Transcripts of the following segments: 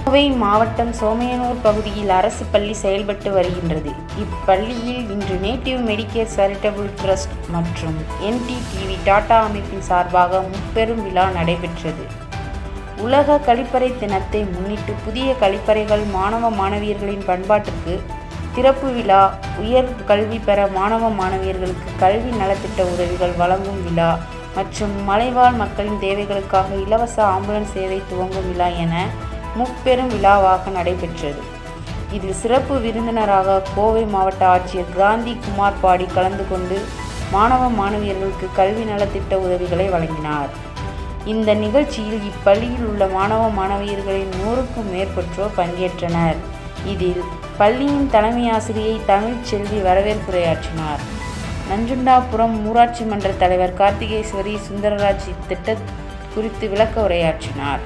கோவை மாவட்டம் சோமையனூர் பகுதியில் அரசு பள்ளி செயல்பட்டு வருகின்றது. இப்பள்ளியில் இன்று நேட்டிவ் மெடிக்கேர் சேரிட்டபிள் ட்ரஸ்ட் மற்றும் NTTV டாடா அமைப்பின் சார்பாக முப்பெரும் விழா நடைபெற்றது. உலக கழிப்பறை தினத்தை முன்னிட்டு புதிய கழிப்பறைகள் மாணவ மாணவியர்களின் பண்பாட்டுக்கு திறப்பு விழா, உயர் கல்வி பெற மாணவ மாணவியர்களுக்கு கல்வி நலத்திட்ட உதவிகள் வழங்கும் விழா மற்றும் மலைவாழ் மக்களின் தேவைகளுக்காக இலவச ஆம்புலன்ஸ் சேவை துவங்கும் விழா என முப்பெரும் விழாவாக நடைபெற்றது. இதில் சிறப்பு விருந்தினராக கோவை மாவட்ட ஆட்சியர் கிராந்தி குமார் பாடி கலந்து கொண்டு மாணவ மாணவியர்களுக்கு கல்வி நலத்திட்ட உதவிகளை வழங்கினார். இந்த நிகழ்ச்சியில் இப்பள்ளியில் உள்ள மாணவ மாணவியர்களின் 100க்கும் மேற்பட்டோர் பங்கேற்றனர். இதில் பள்ளியின் தலைமை ஆசிரியை தமிழ்ச்செல்வி வரவேற்புரையாற்றினார். நஞ்சுண்டாபுரம் ஊராட்சி மன்ற தலைவர் கார்த்திகேஸ்வரி சுந்தரராஜ் இத்திட்டம் குறித்து விளக்க உரையாற்றினார்.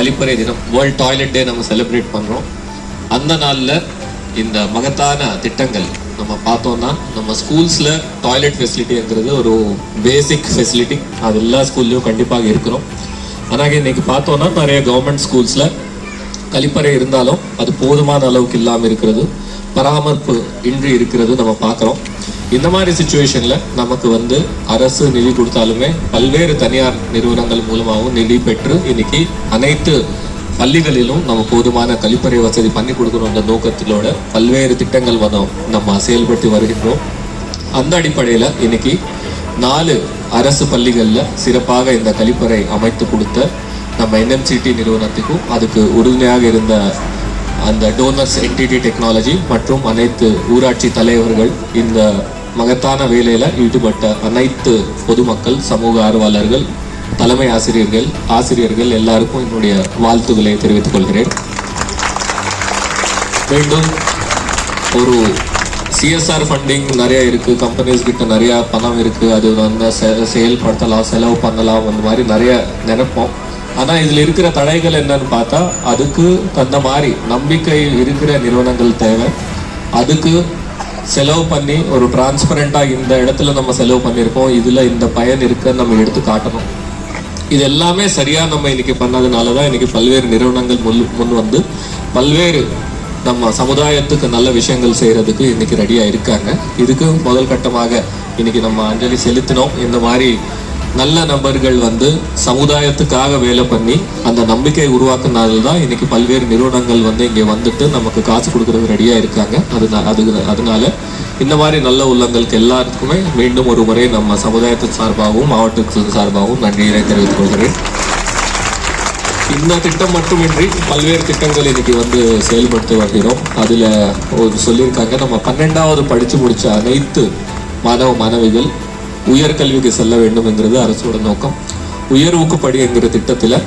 கழிப்பறை தினம், வேர்ல்ட் டாய்லெட் டே நம்ம செலிப்ரேட் பண்ணுறோம். அந்த நாளில் இந்த மகத்தான திட்டங்கள் நம்ம பார்த்தோம்னா, நம்ம ஸ்கூல்ஸில் டாய்லெட் ஃபெசிலிட்டிங்கிறது ஒரு பேசிக் ஃபெசிலிட்டி, அது எல்லா ஸ்கூல்லையும் கண்டிப்பாக இருக்கிறோம். ஆனால் இன்றைக்கி பார்த்தோன்னா நிறைய கவர்மெண்ட் ஸ்கூல்ஸில் கழிப்பறை இருந்தாலும் அது போதுமான அளவுக்கு இல்லாமல் இருக்கிறது, பராமரிப்பு இன்றி இருக்கிறது நம்ம பார்க்குறோம். இந்த மாதிரி சிச்சுவேஷனில் நமக்கு அரசு நிதி கொடுத்தாலுமே பல்வேறு தனியார் நிறுவனங்கள் மூலமாகவும் நிதி பெற்று இன்னைக்கு அனைத்து பள்ளிகளிலும் நம்ம போதுமான கழிப்பறை வசதி பண்ணி கொடுக்கணுன்ற நோக்கத்திலோட பல்வேறு திட்டங்கள் நம்ம செயல்படுத்தி வருகின்றோம். அந்த அடிப்படையில் இன்னைக்கு 4 அரசு பள்ளிகளில் சிறப்பாக இந்த கழிப்பறை அமைத்து கொடுத்த நம்ம NMCT நிறுவனத்துக்கும் அதுக்கு உறுதுணையாக இருந்த அந்த டோனர்ஸ் NTT டெக்னாலஜி மற்றும் அனைத்து ஊராட்சி தலைவர்கள், இந்த மகத்தான வேலையில் ஈடுபட்ட அனைத்து பொதுமக்கள், சமூக ஆர்வலர்கள், தலைமை ஆசிரியர்கள் எல்லாருக்கும் என்னுடைய வாழ்த்துக்களை தெரிவித்துக் கொள்கிறேன். மீண்டும் ஒரு CSR ஃபண்டிங் நிறைய இருக்குது, கம்பெனிஸ் கிட்ட நிறையா பணம் இருக்குது, அது செயல்படுத்தலாம், செலவு பண்ணலாம், அந்த மாதிரி நிறைய நினைப்போம். ஆனால் இதில் இருக்கிற தடைகள் என்னன்னு பார்த்தா, அதுக்கு தந்த மாதிரி நம்பிக்கை இருக்கிற நிறுவனங்கள் தேவை. அதுக்கு செலவு பண்ணி ஒரு டிரான்ஸ்பரண்டாக இந்த இடத்துல நம்ம செலவு பண்ணியிருக்கோம், இதில் இந்த பயன் இருக்குன்னு நம்ம எடுத்து காட்டணும். இது எல்லாமே சரியாக நம்ம இன்னைக்கு பண்ணதுனால தான் இன்னைக்கு பல்வேறு நிறுவனங்கள் முன் வந்து பல்வேறு நம்ம சமுதாயத்துக்கு நல்ல விஷயங்கள் செய்கிறதுக்கு இன்னைக்கு ரெடியாக இருக்காங்க. இதுக்கு முதல் கட்டமாக இன்னைக்கு நம்ம அஞ்சலி செலுத்தினோம். இந்த மாதிரி நல்ல நபர்கள் வந்து சமுதாயத்துக்காக வேலை பண்ணி அந்த நம்பிக்கையை உருவாக்குனால தான் இன்னைக்கு பல்வேறு நிறுவனங்கள் வந்து இங்கே வந்துட்டு நமக்கு காசு கொடுக்கறது ரெடியாக இருக்காங்க. அதனால இந்த மாதிரி நல்ல உள்ளங்களுக்கு எல்லாருக்குமே மீண்டும் ஒரு முறை நம்ம சமுதாயத்தின் சார்பாகவும் மாவட்டத்தின் சார்பாகவும் நன்றியை தெரிவித்துக் கொள்கிறேன். இந்த திட்டம் மட்டுமின்றி பல்வேறு திட்டங்கள் இன்னைக்கு வந்து செயல்படுத்தி வருகிறோம். அதில் ஒரு சொல்லியிருக்காங்க, நம்ம 12வது படித்து முடித்த அனைத்து மாணவ மாணவிகள் உயர்கல்விக்கு செல்ல வேண்டும் என்கிறது அரசோட நோக்கம். உயர் ஊக்குப்படி என்கிற திட்டத்தில்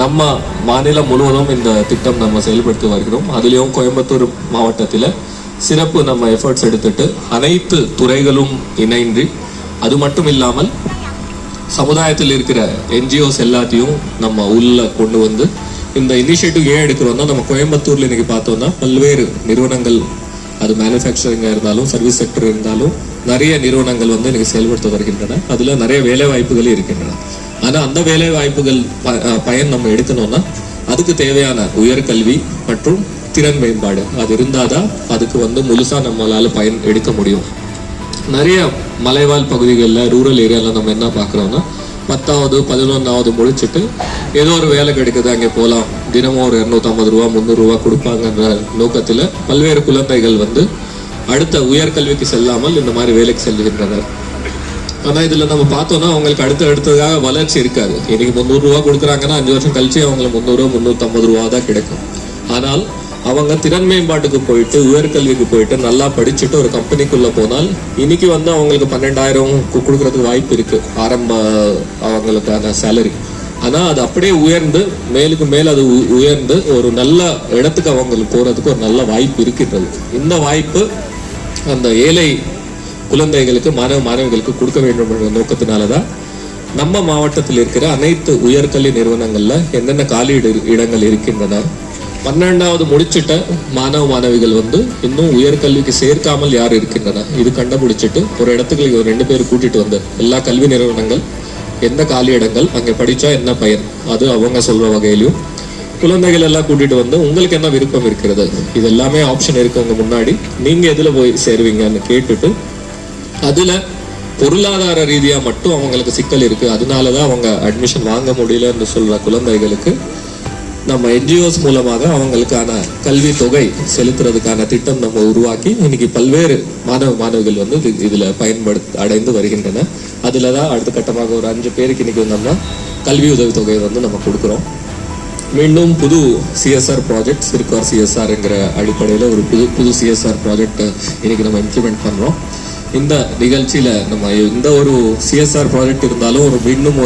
நம்ம மாநிலம் முழுவதும் இந்த திட்டம் நம்ம செயல்படுத்தி வருகிறோம். அதுலேயும் கோயம்புத்தூர் மாவட்டத்தில் சிறப்பு நம்ம எஃபர்ட்ஸ் எடுத்துட்டு அனைத்து துறைகளும் இணைந்து, அது மட்டும் இல்லாமல் சமுதாயத்தில் இருக்கிற என்ஜிஓஸ் எல்லாத்தையும் நம்ம உள்ள கொண்டு வந்து இந்த இனிஷியேட்டிவ் ஏன் எடுக்கிறோம்னா, நம்ம கோயம்புத்தூர்ல இன்னைக்கு பார்த்தோம்னா பல்வேறு நிறுவனங்கள், அது மேனுஃபேக்சரிங்காக இருந்தாலும் சர்வீஸ் செக்டர் இருந்தாலும் நிறைய நிறுவனங்கள் வந்து இன்னைக்கு செயல்படுத்த வருகின்றன. அதுல நிறைய வேலை வாய்ப்புகள் இருக்கின்றன. ஆனா அந்த வேலை வாய்ப்புகள் பயன் நம்ம எடுக்கணும்னா அதுக்கு தேவையான உயர்கல்வி மற்றும் திறன் மேம்பாடு அது இருந்தாதான் அதுக்கு வந்து முழுசா நம்மளால பயன் எடுக்க முடியும். நிறைய மலைவாழ் பகுதிகளில் ரூரல் ஏரியாவில் நம்ம என்ன பார்க்குறோம்னா 10வது 11வது முடிச்சுட்டு ஏதோ ஒரு வேலை கிடைக்குது, அங்கே போகலாம், தினமும் ஒரு 250 ரூபா 300 ரூபா கொடுப்பாங்கன்ற நோக்கத்தில் பல்வேறு குழந்தைகள் வந்து அடுத்த உயர்கல்விக்கு செல்லாமல் இந்த மாதிரி வேலைக்கு செல்கின்றனர். ஆனால் இதில் நம்ம பார்த்தோம்னா அவங்களுக்கு அடுத்ததாக வளர்ச்சி இருக்காது. இன்னைக்கு 300 ரூபா கொடுக்குறாங்கன்னா 5 வருஷம் கழிச்சு அவங்களுக்கு 300 ரூபா 350 ரூபா தான் கிடைக்கும். ஆனால் அவங்க திறன் மேம்பாட்டுக்கு போயிட்டு உயர்கல்விக்கு போயிட்டு நல்லா படிச்சுட்டு ஒரு கம்பெனிக்குள்ள போனால் இன்னைக்கு வந்து அவங்களுக்கு 12,000 கொடுக்கறதுக்கு வாய்ப்பு இருக்கு ஆரம்ப அவங்களுக்கான சேலரி. ஆனா அது அப்படியே உயர்ந்து மேலுக்கு மேல் அது உயர்ந்து ஒரு நல்ல இடத்துக்கு அவங்களுக்கு போறதுக்கு ஒரு நல்ல வாய்ப்பு இருக்கின்றது. இந்த வாய்ப்பு அந்த ஏழை குழந்தைகளுக்கு மாணவ மாணவிகளுக்கு கொடுக்க வேண்டும் என்ற நோக்கத்தினாலதான் நம்ம மாவட்டத்தில் இருக்கிற அனைத்து உயர்கல்வி நிறுவனங்கள்ல என்னென்ன காலி இடங்கள் இருக்கின்றன, 12வது முடிச்சுட்ட மாணவ மாணவிகள் வந்து இன்னும் உயர்கல்விக்கு சேர்க்காமல் யார் இருக்கின்றன இது கண்டுபிடிச்சிட்டு ஒரு இடத்துக்கு 2 பேர் கூட்டிட்டு வந்து எல்லா கல்வி நிறுவனங்கள் எந்த காலி இடங்கள் அங்கே படிச்சா என்ன பயன் அது அவங்க சொல்ற வகையிலையும் குழந்தைகள் எல்லாம் கூட்டிட்டு வந்து உங்களுக்கு என்ன விருப்பம் இருக்கிறது, இது எல்லாமே ஆப்ஷன் இருக்கு உங்க முன்னாடி, நீங்க எதுல போய் சேருவீங்கன்னு கேட்டுட்டு அதுல பொருளாதார ரீதியா மட்டும் அவங்களுக்கு சிக்கல் இருக்கு, அதனாலதான் அவங்க அட்மிஷன் வாங்க முடியலன்னு சொல்ற குழந்தைகளுக்கு நம்ம என்ஜிஓஸ் மூலமாக அவங்களுக்கான கல்வி தொகை செலுத்துறதுக்கான திட்டம் நம்ம உருவாக்கி இன்னைக்கு பல்வேறு மாணவ மாணவிகள் வந்து இதுல அடைந்து வருகின்றன. அதுலதான் அடுத்த கட்டமாக ஒரு 5 பேருக்கு இன்னைக்கு நம்ம கல்வி உதவி தொகையை வந்து நம்ம கொடுக்குறோம். மீண்டும் புது சிஎஸ்ஆர் ப்ராஜெக்ட் சிறுகார் சிஎஸ்ஆர்ங்கிற அடிப்படையில் ஒரு புது சிஎஸ்ஆர் ப்ராஜெக்ட் இன்னைக்கு நம்ம இம்ப்ளிமெண்ட் பண்றோம். இந்த நிகழ்ச்சியில நம்ம இந்த ஒரு சிஎஸ்ஆர் ப்ராஜெக்ட் இருந்தாலும் இன்னும்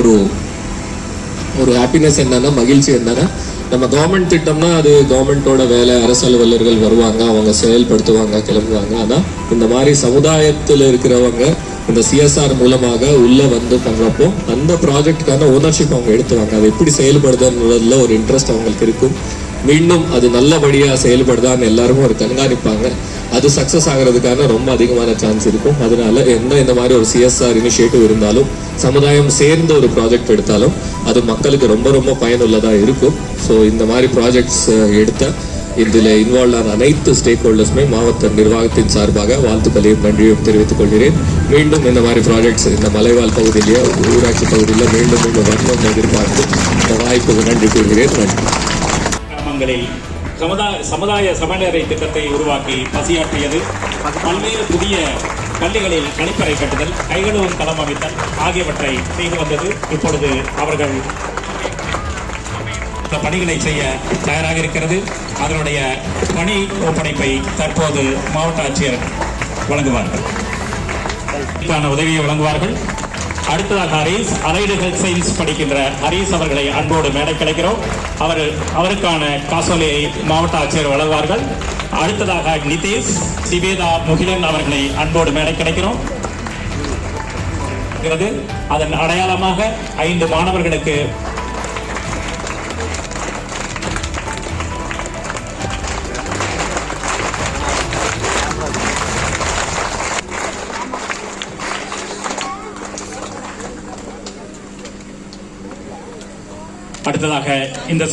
ஒரு ஹாப்பினஸ் என்னன்னா, மகிழ்ச்சி என்னன்னா, நம்ம கவர்மெண்ட் திட்டம்னா அது கவர்மெண்டோட வேலை, அரசு அலுவலர்கள் வருவாங்க, அவங்க செயல்படுத்துவாங்க, கிளம்புவாங்க. ஆனா இந்த மாதிரி சமுதாயத்தில் இருக்கிறவங்க இந்த சிஎஸ்ஆர் மூலமாக உள்ள வந்து பண்றப்போ அந்த ப்ராஜெக்டுக்கான ஓனர்ஷிப் அவங்க எடுத்துவாங்க. அது எப்படி செயல்படுதுன்றதுல ஒரு இன்ட்ரெஸ்ட் அவங்களுக்கு இருக்கும். மீண்டும் அது நல்லபடியா செயல்படுதான்னு எல்லாருமே ஒரு கண்காணிப்பாங்க. அது சக்சஸ் ஆகிறதுக்கான ரொம்ப அதிகமான சான்ஸ் இருக்கும். அதனால இந்த மாதிரி ஒரு சிஎஸ்ஆர் இனிஷியேட்டிவ் இருந்தாலும் சமுதாயம் சேர்ந்த ஒரு ப்ராஜெக்ட் எடுத்தாலும் அது மக்களுக்கு ரொம்ப ரொம்ப பயனுள்ளதா இருக்கும். ஸோ இந்த மாதிரி ப்ராஜெக்ட்ஸ் எடுத்த இதில் இன்வால்வ் ஆன அனைத்து ஸ்டேக் ஹோல்டர்ஸுமே மாவட்ட நிர்வாகத்தின் சார்பாக வாழ்த்துக்களையும் நன்றியும் தெரிவித்துக் கொள்கிறேன். மீண்டும் இந்த மாதிரி ப்ராஜெக்ட்ஸ் இந்த மலைவாழ் பகுதியிலேயே ஊராட்சி பகுதியில் மீண்டும் வரணும்னு எதிர்பார்த்து இந்த வாய்ப்புக்கு நன்றி கூறுகிறேன். நன்றி. கிராமங்களில் சமுதாய சமநிலை திட்டத்தை உருவாக்கி பசியாற்றியது, பல்வேறு புதிய பள்ளிகளில் கழிப்பறை கட்டுதல், கைகழுவும் தளம் அமைத்தல் ஆகியவற்றை செய்து வந்தது. இப்பொழுது அவர்கள் பணிகளை செய்ய தயாராக இருக்கிறது. அதனுடைய பணி ஒப்படைப்பை தற்போது மாவட்ட ஆட்சியர் வழங்குவார்கள், உதவியை வழங்குவார்கள். அடுத்ததாக ஹரீஸ் அலைடு ஹெல்த் சயின்ஸ் படிக்கின்ற ஹரீஸ் அவர்களை அன்போடு மேடை கிடைக்கிறோம். அவருக்கான காசோலையை மாவட்ட ஆட்சியர் வழங்குவார்கள். அடுத்ததாக நிதேஷ் சிவேதா முகிலன் அவர்களை அன்போடு மேடை கிடைக்கிறோம். அதன் அடையாளமாக 5 மாணவர்களுக்கு அடுத்ததாக இந்த